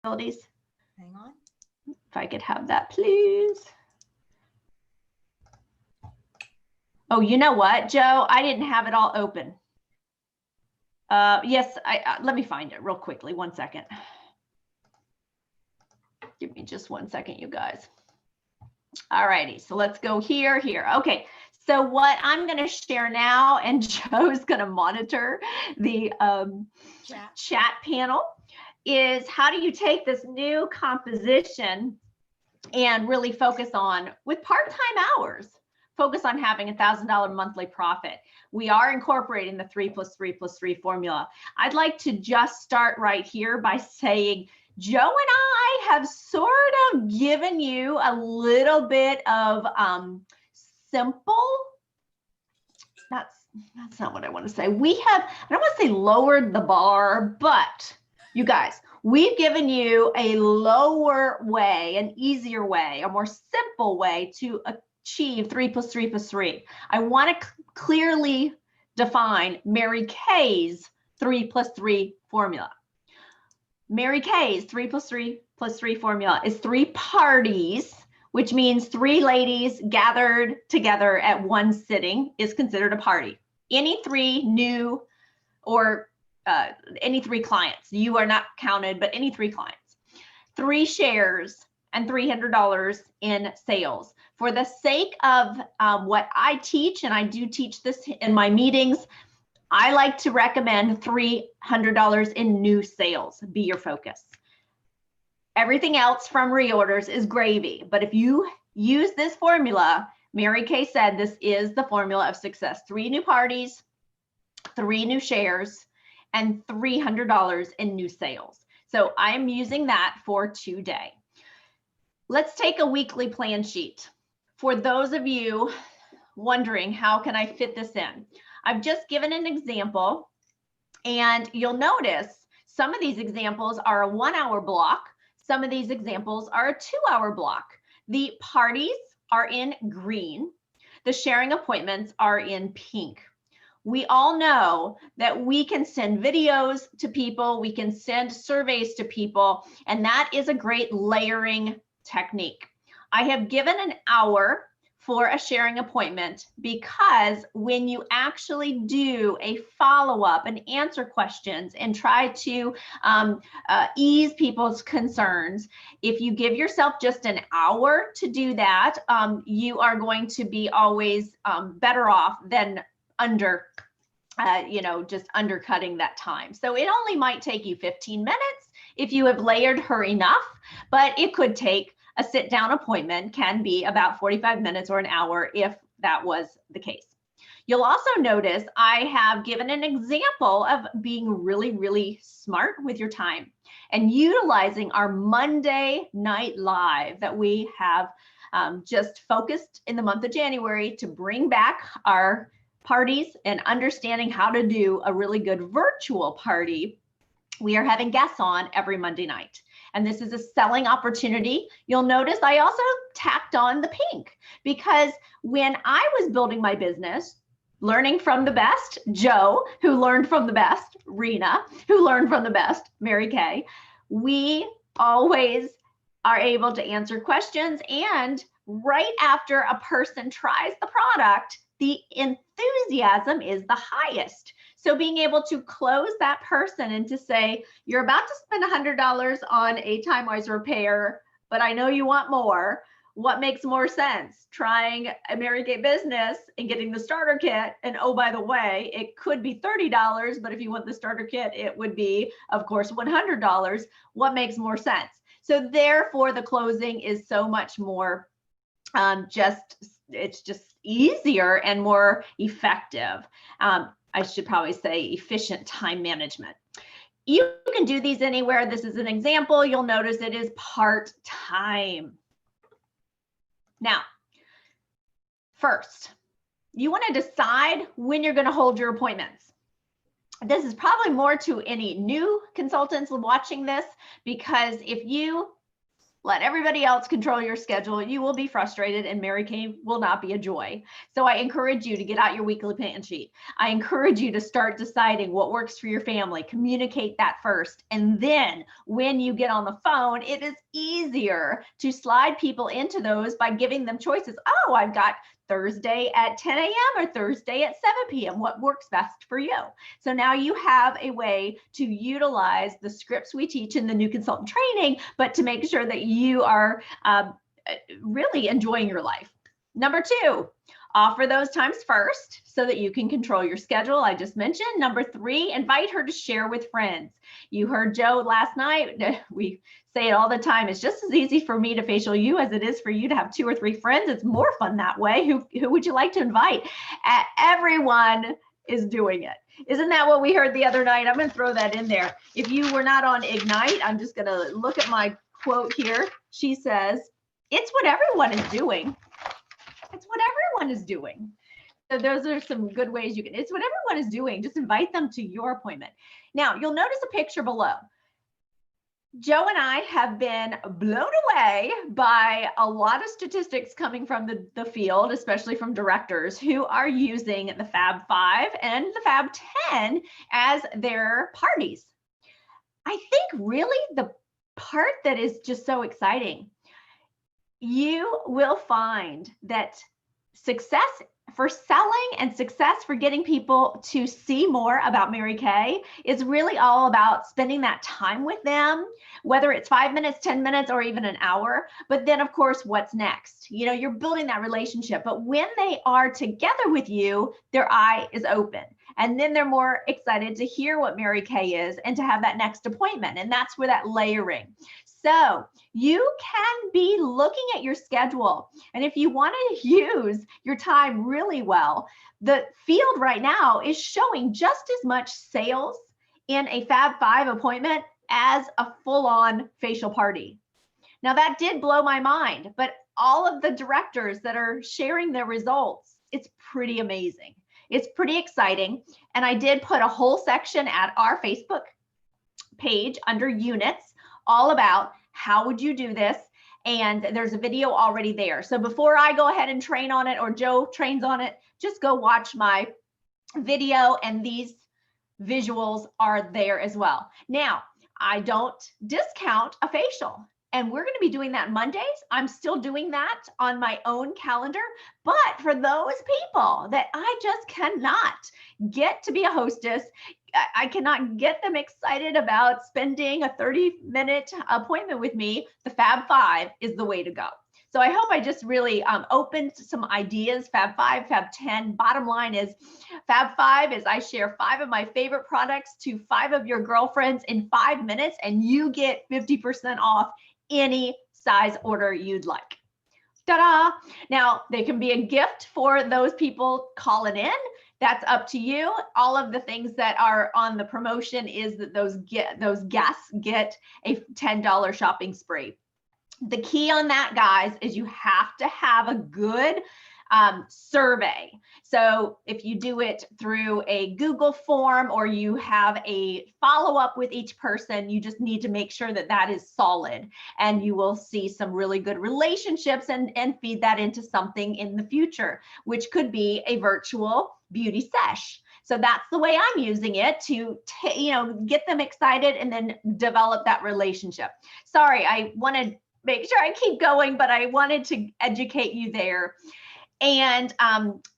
abilities? Hang on. If I could have that, please. Oh, you know what, Joe? I didn't have it all open. Yes, let me find it real quickly. 1 second. Give me just 1 second, you guys. All righty, so let's go here. Okay, so what I'm going to share now, and Joe's going to monitor the chat panel, is how do you take this new composition and really focus on, with part-time hours, focus on having $1,000 monthly profit. We are incorporating the 3 + 3 + 3 formula. I'd like to just start right here by saying, Joe and I have sort of given you a little bit of simple, that's not what I want to say. We have, I don't want to say lowered the bar, but you guys, we've given you a lower way, an easier way, a more simple way to achieve 3 + 3 + 3. I want to clearly define Mary Kay's 3 + 3 formula. Mary Kay's 3 + 3 + 3 formula is 3 parties, which means 3 ladies gathered together at one sitting is considered a party. Any 3 new or any 3 clients, you are not counted, but any 3 clients, 3 shares and $300 in sales. For the sake of what I teach, and I do teach this in my meetings, I like to recommend $300 in new sales be your focus. Everything else from reorders is gravy, but if you use this formula, Mary Kay said this is the formula of success. 3 new parties, 3 new shares, and $300 in new sales. So I am using that for today. Let's take a weekly plan sheet. For those of you wondering, how can I fit this in? I've just given an example, and you'll notice some of these examples are a 1-hour block. Some of these examples are a 2-hour block. The parties are in green. The sharing appointments are in pink. We all know that we can send videos to people, we can send surveys to people, and that is a great layering technique. I have given an hour for a sharing appointment because when you actually do a follow-up and answer questions and try to ease people's concerns, if you give yourself just an hour to do that, you are going to be always better off than just undercutting that time. So it only might take you 15 minutes if you have layered her enough, but it could take a sit-down appointment can be about 45 minutes or an hour if that was the case. You'll also notice I have given an example of being really, really smart with your time and utilizing our Monday night live that we have just focused in the month of January to bring back our parties and understanding how to do a really good virtual party. We are having guests on every Monday night. And this is a selling opportunity. You'll notice I also tacked on the pink because when I was building my business, learning from the best, Joe, who learned from the best, Rena, who learned from the best, Mary Kay, we always are able to answer questions. And right after a person tries the product, the enthusiasm is the highest. So being able to close that person and to say, you're about to spend $100 on a time-wise repair, but I know you want more. What makes more sense? Trying a Mary Kay business and getting the starter kit. And oh, by the way, it could be $30, but if you want the starter kit, it would be, of course, $100. What makes more sense? So therefore, the closing is so much more it's just easier and more effective. I should probably say efficient time management. You can do these anywhere. This is an example. You'll notice it is part-time. Now, first, you want to decide when you're going to hold your appointments. This is probably more to any new consultants watching this, because if you Let everybody else control your schedule. You will be frustrated and Mary Kay will not be a joy. So I encourage you to get out your weekly plan sheet. I encourage you to start deciding what works for your family. Communicate that first. And then when you get on the phone, it is easier to slide people into those by giving them choices. Oh, I've got Thursday at 10 a.m. or Thursday at 7 p.m. What works best for you? So now you have a way to utilize the scripts we teach in the new consultant training, but to make sure that you are really enjoying your life. Number 2, offer those times first so that you can control your schedule. I just mentioned. Number 3, invite her to share with friends. You heard Joe last night. We say it all the time. It's just as easy for me to facial you as it is for you to have 2 or 3 friends. It's more fun that way. Who would you like to invite? Everyone is doing it. Isn't that what we heard the other night? I'm going to throw that in there. If you were not on Ignite, I'm just going to look at my quote here. She says, it's what everyone is doing. It's what everyone is doing. So those are some good ways you can, it's what everyone is doing. Just invite them to your appointment. Now, you'll notice a picture below. Joe and I have been blown away by a lot of statistics coming from the field, especially from directors who are using the Fab 5 and the Fab 10 as their parties. I think really the part that is just so exciting, you will find that success for selling and success for getting people to see more about Mary Kay is really all about spending that time with them, whether it's 5 minutes, 10 minutes, or even an hour. But then, of course, what's next? You know, you're building that relationship. But when they are together with you, their eye is open. And then they're more excited to hear what Mary Kay is and to have that next appointment. And that's where that layering. So you can be looking at your schedule. And if you want to use your time really well, the field right now is showing just as much sales in a Fab 5 appointment as a full-on facial party. Now that did blow my mind, but all of the directors that are sharing their results, it's pretty amazing. It's pretty exciting. And I did put a whole section at our Facebook page under units all about how would you do this. And there's a video already there. So before I go ahead and train on it or Joe trains on it, just go watch my video and these visuals are there as well. Now, I don't discount a facial. And we're going to be doing that Mondays. I'm still doing that on my own calendar. But for those people that I just cannot get to be a hostess, I cannot get them excited about spending a 30-minute appointment with me, the Fab 5 is the way to go. So I hope I just really opened some ideas. Fab 5, Fab 10. Bottom line is Fab 5 is I share 5 of my favorite products to 5 of your girlfriends in 5 minutes, and you get 50% off any size order you'd like. Ta-da! Now, they can be a gift for those people calling in. That's up to you. All of the things that are on the promotion is that those guests get a $10 shopping spree. The key on that, guys, is you have to have a good survey. So if you do it through a Google form or you have a follow-up with each person, you just need to make sure that that is solid, and you will see some really good relationships and feed that into something in the future, which could be a virtual beauty sesh. So that's the way I'm using it to, get them excited and then develop that relationship. Sorry, I want to make sure I keep going, but I wanted to educate you there. And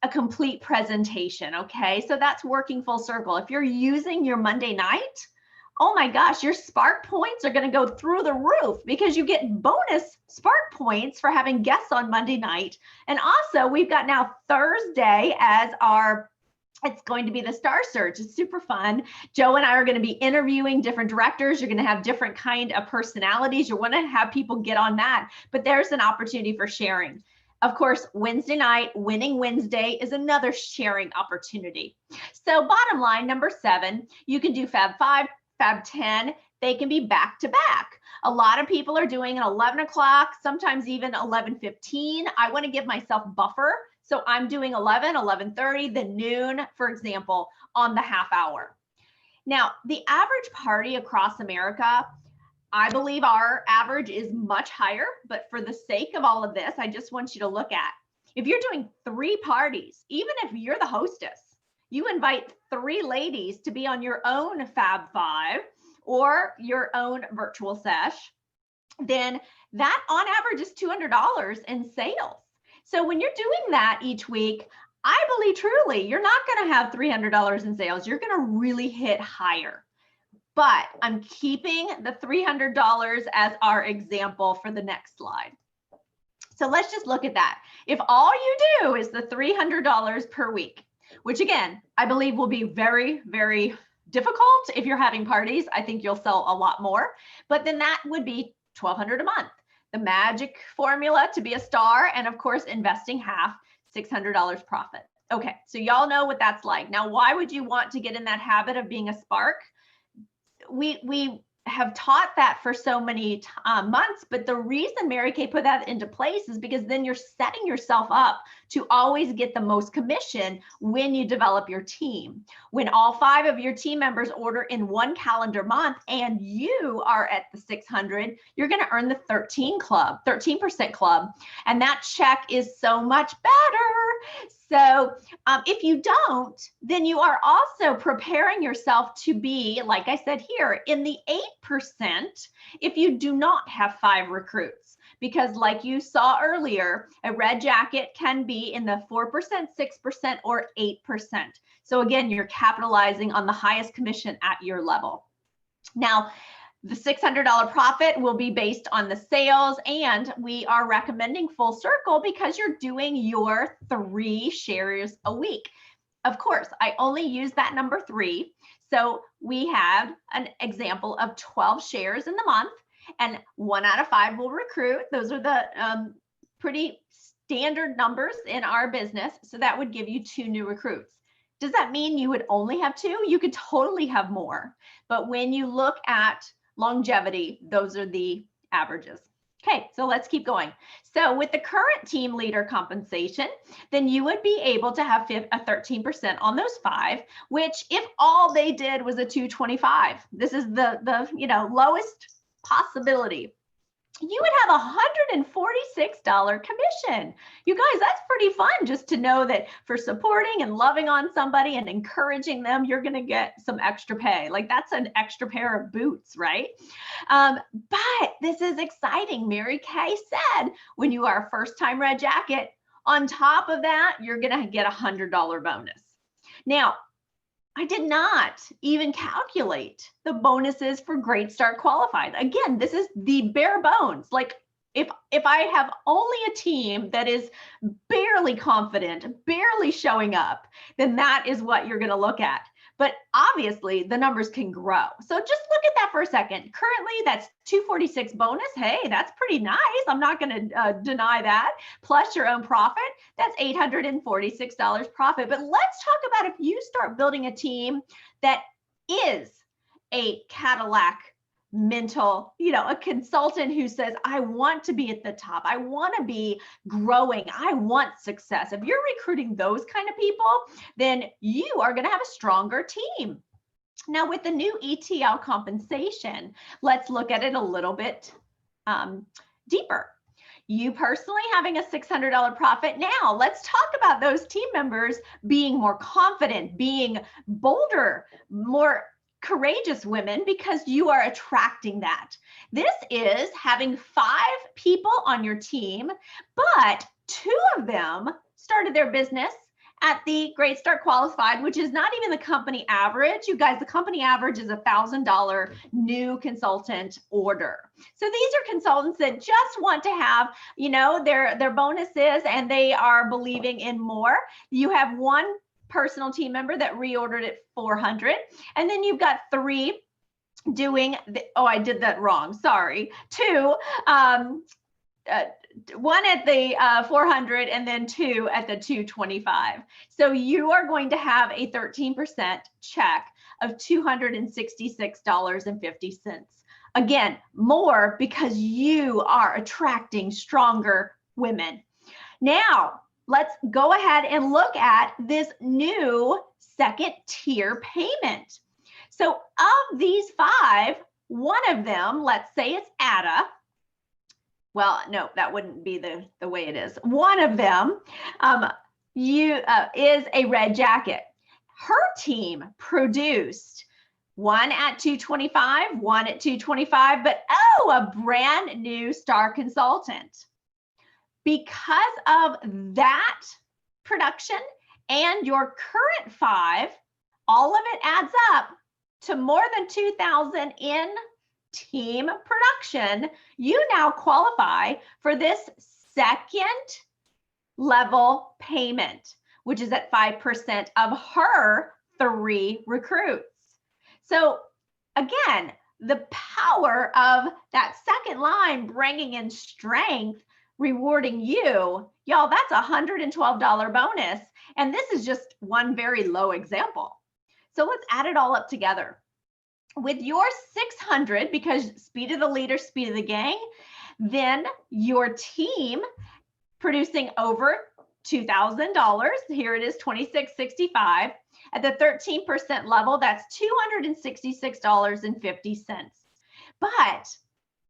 a complete presentation, okay? So that's working full circle. If you're using your Monday night, oh my gosh, your spark points are gonna go through the roof because you get bonus spark points for having guests on Monday night. And also we've got now Thursday as it's going to be the Star Search. It's super fun. Joe and I are going to be interviewing different directors. You're going to have different kind of personalities. You want to have people get on that, but there's an opportunity for sharing. Of course, Wednesday night, Winning Wednesday is another sharing opportunity. So bottom line, number 7, you can do Fab 5, Fab 10. They can be back to back. A lot of people are doing an 11 o'clock, sometimes even 11:15. I want to give myself buffer. So I'm doing 11, 11:30, then noon, for example, on the half hour. Now, the average party across America, I believe our average is much higher, but for the sake of all of this, I just want you to look at, if you're doing 3 parties, even if you're the hostess, you invite 3 ladies to be on your own Fab 5 or your own virtual sesh, then that on average is $200 in sales. So when you're doing that each week, I believe truly you're not going to have $300 in sales. You're going to really hit higher. But I'm keeping the $300 as our example for the next slide. So let's just look at that. If all you do is the $300 per week, which again, I believe will be very, very difficult if you're having parties. I think you'll sell a lot more, but then that would be $1,200 a month. The magic formula to be a star, and of course, investing half, $600 profit. Okay, so y'all know what that's like. Now, why would you want to get in that habit of being a spark? We have taught that for so many months, but the reason Mary Kay put that into place is because then you're setting yourself up to always get the most commission when you develop your team. When all 5 of your team members order in 1 calendar month and you are at the 600, you're going to earn the 13% club, and that check is so much better. So if you don't, then you are also preparing yourself to be, like I said here, in the 8% if you do not have 5 recruits. Because like you saw earlier, a red jacket can be in the 4%, 6%, or 8%. So again, you're capitalizing on the highest commission at your level. Now, the $600 profit will be based on the sales, and we are recommending full circle because you're doing your 3 shares a week. Of course, I only use that number 3. So we have an example of 12 shares in the month, and 1 out of 5 will recruit. Those are the pretty standard numbers in our business. So that would give you 2 new recruits. Does that mean you would only have 2? You could totally have more. But when you look at longevity, those are the averages. Okay, so let's keep going. So with the current team leader compensation, then you would be able to have a 13% on those 5, which if all they did was a 225, this is the lowest possibility, you would have $146 commission. You guys, that's pretty fun just to know that for supporting and loving on somebody and encouraging them, you're going to get some extra pay. Like that's an extra pair of boots, right? But this is exciting. Mary Kay said, when you are a first-time red jacket, on top of that, you're going to get a $100 bonus. Now, I did not even calculate the bonuses for Great Start Qualified. Again, this is the bare bones. Like if I have only a team that is barely confident, barely showing up, then that is what you're going to look at. But obviously the numbers can grow. So just look at that for a second. Currently that's 246 bonus. Hey, that's pretty nice. I'm not going to deny that. Plus your own profit, that's $846 profit. But let's talk about if you start building a team that is a Cadillac mental, a consultant who says, I want to be at the top. I want to be growing. I want success. If you're recruiting those kind of people, then you are going to have a stronger team. Now with the new ETL compensation, let's look at it a little bit deeper. You personally having a $600 profit. Now let's talk about those team members being more confident, being bolder, more courageous women, because you are attracting that. This is having 5 people on your team, but 2 of them started their business at the Great Start Qualified, which is not even the company average. You guys, the company average is $1,000 new consultant order. So these are consultants that just want to have, their bonuses, and they are believing in more. You have 1 personal team member that reordered at 400, and then you've got 3 doing I did that wrong, sorry, 2 1 at the 400 and then 2 at the 225. So you are going to have a 13% check of $266.50. Again, more because you are attracting stronger women. Now let's go ahead and look at this new 2nd tier payment. So of these 5, One of them, let's say it's Ada. Well, no, that wouldn't be the way it is. One of them is a red jacket. Her team produced one at 225, one at 225, but a brand new star consultant. Because of that production and your current 5, all of it adds up to more than 2,000 in team production. You now qualify for this second level payment, which is at 5% of her 3 recruits. So again, the power of that second line bringing in strength, rewarding you, y'all, that's a $112 bonus. And this is just one very low example. So let's add it all up together. With your 600, because speed of the leader, speed of the gang, then your team producing over $2,000. Here it is, $2,665. At the 13% level, that's $266.50. But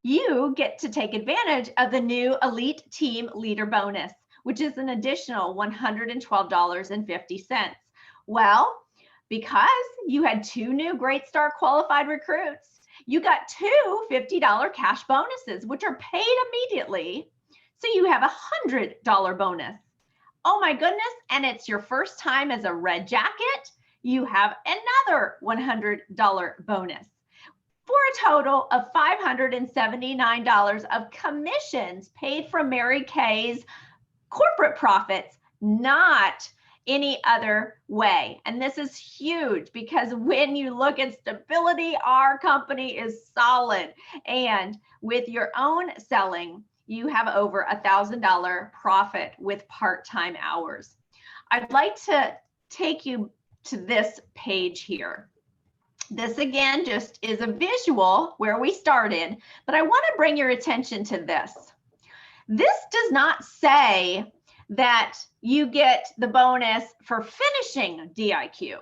you get to take advantage of the new Elite Team Leader Bonus, which is an additional $112.50. Well, because you had 2 new Great Star qualified recruits, you got 2 $50 cash bonuses, which are paid immediately. So you have a $100 bonus. Oh my goodness, and it's your first time as a red jacket, you have another $100 bonus for a total of $579 of commissions paid from Mary Kay's corporate profits, not any other way. And this is huge because when you look at stability, our company is solid. And with your own selling, you have over $1,000 profit with part-time hours. I'd like to take you to this page here. This again just is a visual where we started, but I want to bring your attention to this. This does not say that you get the bonus for finishing DIQ.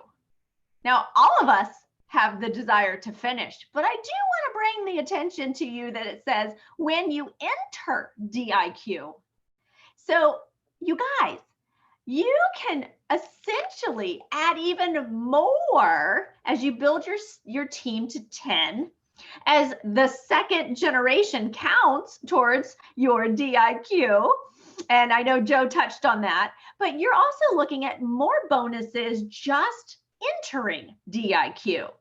Now, all of us have the desire to finish, but I do want to bring the attention to you that it says when you enter DIQ. So you guys, you can essentially add even more as you build your team to 10, as the second generation counts towards your DIQ. And I know Joe touched on that, but you're also looking at more bonuses just entering DIQ.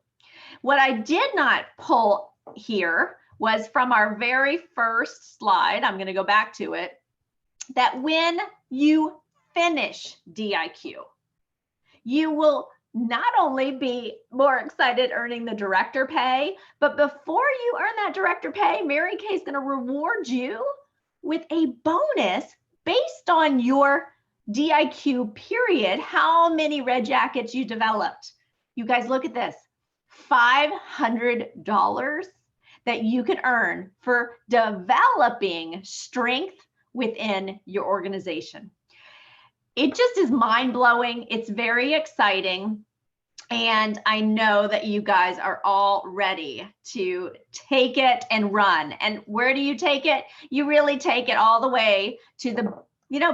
What I did not pull here was from our very first slide, I'm going to go back to it, that when you finish DIQ, you will not only be more excited earning the director pay, but before you earn that director pay, Mary Kay is going to reward you with a bonus based on your DIQ period, how many red jackets you developed. You guys look at this, $500 that you can earn for developing strength within your organization. It just is mind-blowing. It's very exciting. And I know that you guys are all ready to take it and run. And where do you take it? You really take it all the way to the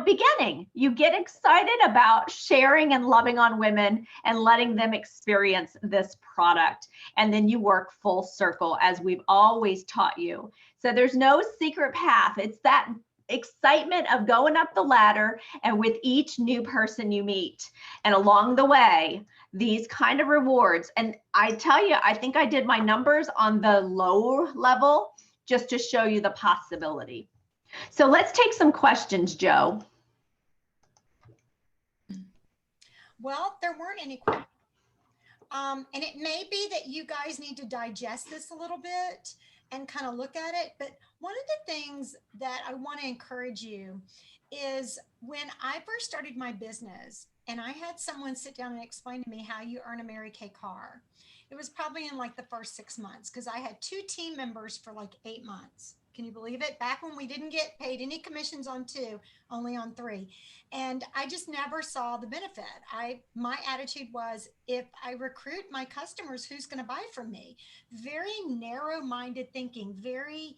beginning. You get excited about sharing and loving on women and letting them experience this product. And then you work full circle as we've always taught you. So there's no secret path. It's that excitement of going up the ladder and with each new person you meet. And along the way, these kind of rewards. And I tell you, I think I did my numbers on the low level just to show you the possibility. So let's take some questions, Joe. Well, there weren't any questions. And it may be that you guys need to digest this a little bit and kind of look at it. But one of the things that I want to encourage you is when I first started my business and I had someone sit down and explain to me how you earn a Mary Kay car, it was probably in like the first 6 months because I had 2 team members for like 8 months. Can you believe it? Back when we didn't get paid any commissions on 2, only on 3. And I just never saw the benefit. My attitude was, if I recruit my customers, who's going to buy from me? Very narrow-minded thinking, very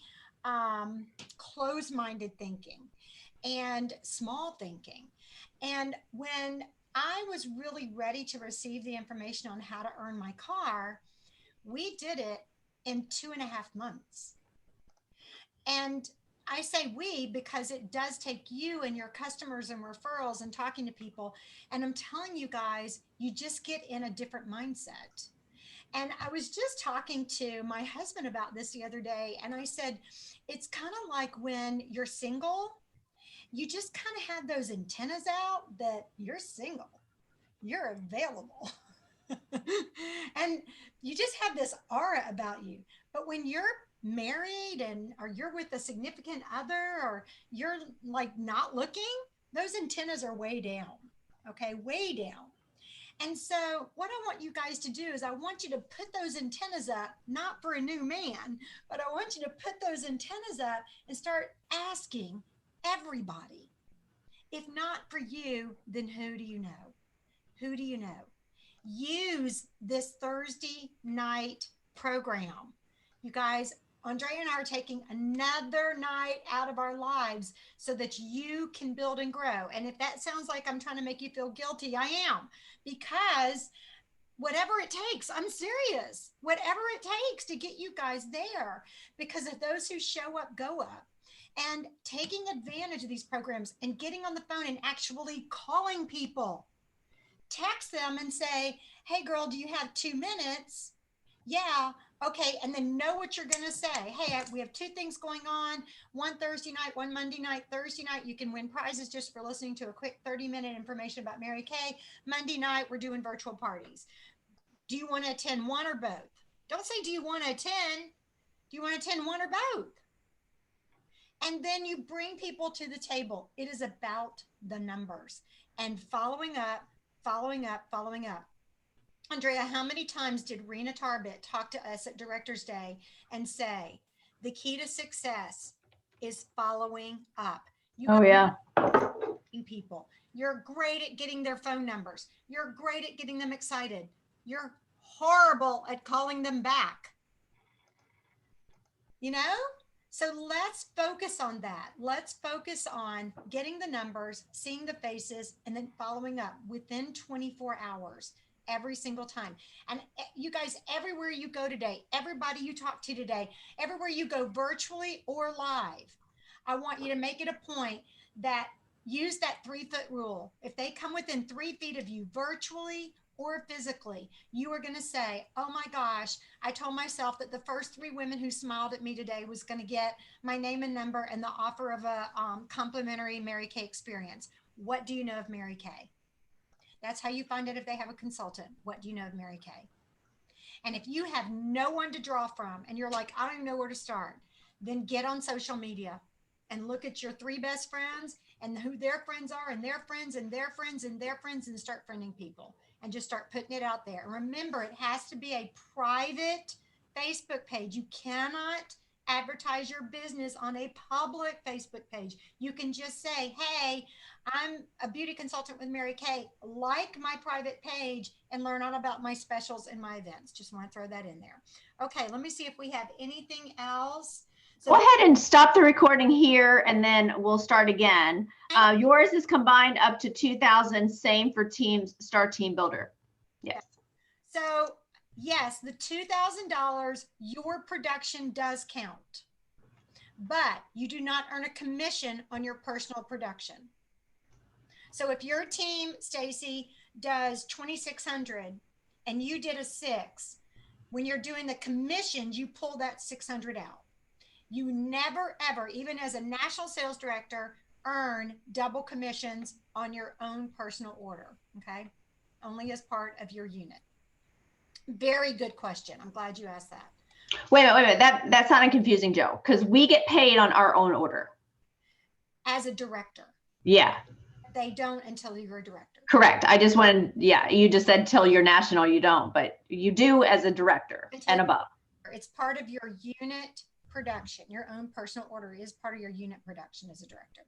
close-minded thinking, and small thinking. And when I was really ready to receive the information on how to earn my car, we did it in 2.5 months. And I say we because it does take you and your customers and referrals and talking to people. And I'm telling you guys, you just get in a different mindset. And I was just talking to my husband about this the other day. And I said, it's kind of like when you're single, you just kind of have those antennas out that you're single, you're available. And you just have this aura about you. But when you're married or you're with a significant other, or you're like not looking, those antennas are way down. Okay, way down. And so what I want you guys to do is I want you to put those antennas up, not for a new man, but I want you to put those antennas up and start asking everybody. If not for you, then who do you know? Who do you know? Use this Thursday night program. You guys, Andrea and I are taking another night out of our lives so that you can build and grow. And if that sounds like I'm trying to make you feel guilty, I am, because whatever it takes, I'm serious, whatever it takes to get you guys there, because of those who show up, go up. And taking advantage of these programs and getting on the phone and actually calling people. Text them and say, hey girl, do you have 2 minutes? Yeah. Okay. And then know what you're going to say. Hey, we have 2 things going on. One Thursday night, one Monday night. Thursday night, you can win prizes just for listening to a quick 30-minute information about Mary Kay. Monday night, we're doing virtual parties. Do you want to attend one or both? Don't say, do you want to attend? Do you want to attend one or both? And then you bring people to the table. It is about the numbers and following up, following up, following up. Andrea, how many times did Rena Tarbett talk to us at Directors Day and say, the key to success is following up? People. You're great at getting their phone numbers. You're great at getting them excited. You're horrible at calling them back. You know? So let's focus on that. Let's focus on getting the numbers, seeing the faces, and then following up within 24 hours every single time. And you guys, everywhere you go today, everybody you talk to today, everywhere you go virtually or live, I want you to make it a point that use that 3-foot rule. If they come within 3 feet of you virtually or physically, you are going to say, oh my gosh, I told myself that the first 3 women who smiled at me today was going to get my name and number and the offer of a complimentary Mary Kay experience. What do you know of Mary Kay? That's how you find out if they have a consultant. What do you know of Mary Kay? And if you have no one to draw from and you're like, I don't even know where to start, then get on social media and look at your 3 best friends and who their friends are and their friends and their friends and their friends, and start friending people. And just start putting it out there. And remember, it has to be a private Facebook page. You cannot advertise your business on a public Facebook page. You can just say, hey, I'm a beauty consultant with Mary Kay. Like my private page and learn all about my specials and my events. Just want to throw that in there. Okay, let me see if we have anything else. So go ahead and stop the recording here, and then we'll start again. Yours is combined up to 2,000. Same for Star Team Builder. Yes. So yes, the $2,000, your production does count, but you do not earn a commission on your personal production. So if your team, Stacy, does 2,600 and you did a 6, when you're doing the commissions, you pull that 600 out. You never, ever, even as a national sales director, earn double commissions on your own personal order, okay? Only as part of your unit. Very good question. I'm glad you asked that. Wait a minute. That's not confusing, Joe, because we get paid on our own order. As a director. Yeah. They don't until you're a director. Correct. I just wanted, yeah, you just said till you're national, you don't, but you do as a director and above. It's part of your unit production, your own personal order is part of your unit production as a director.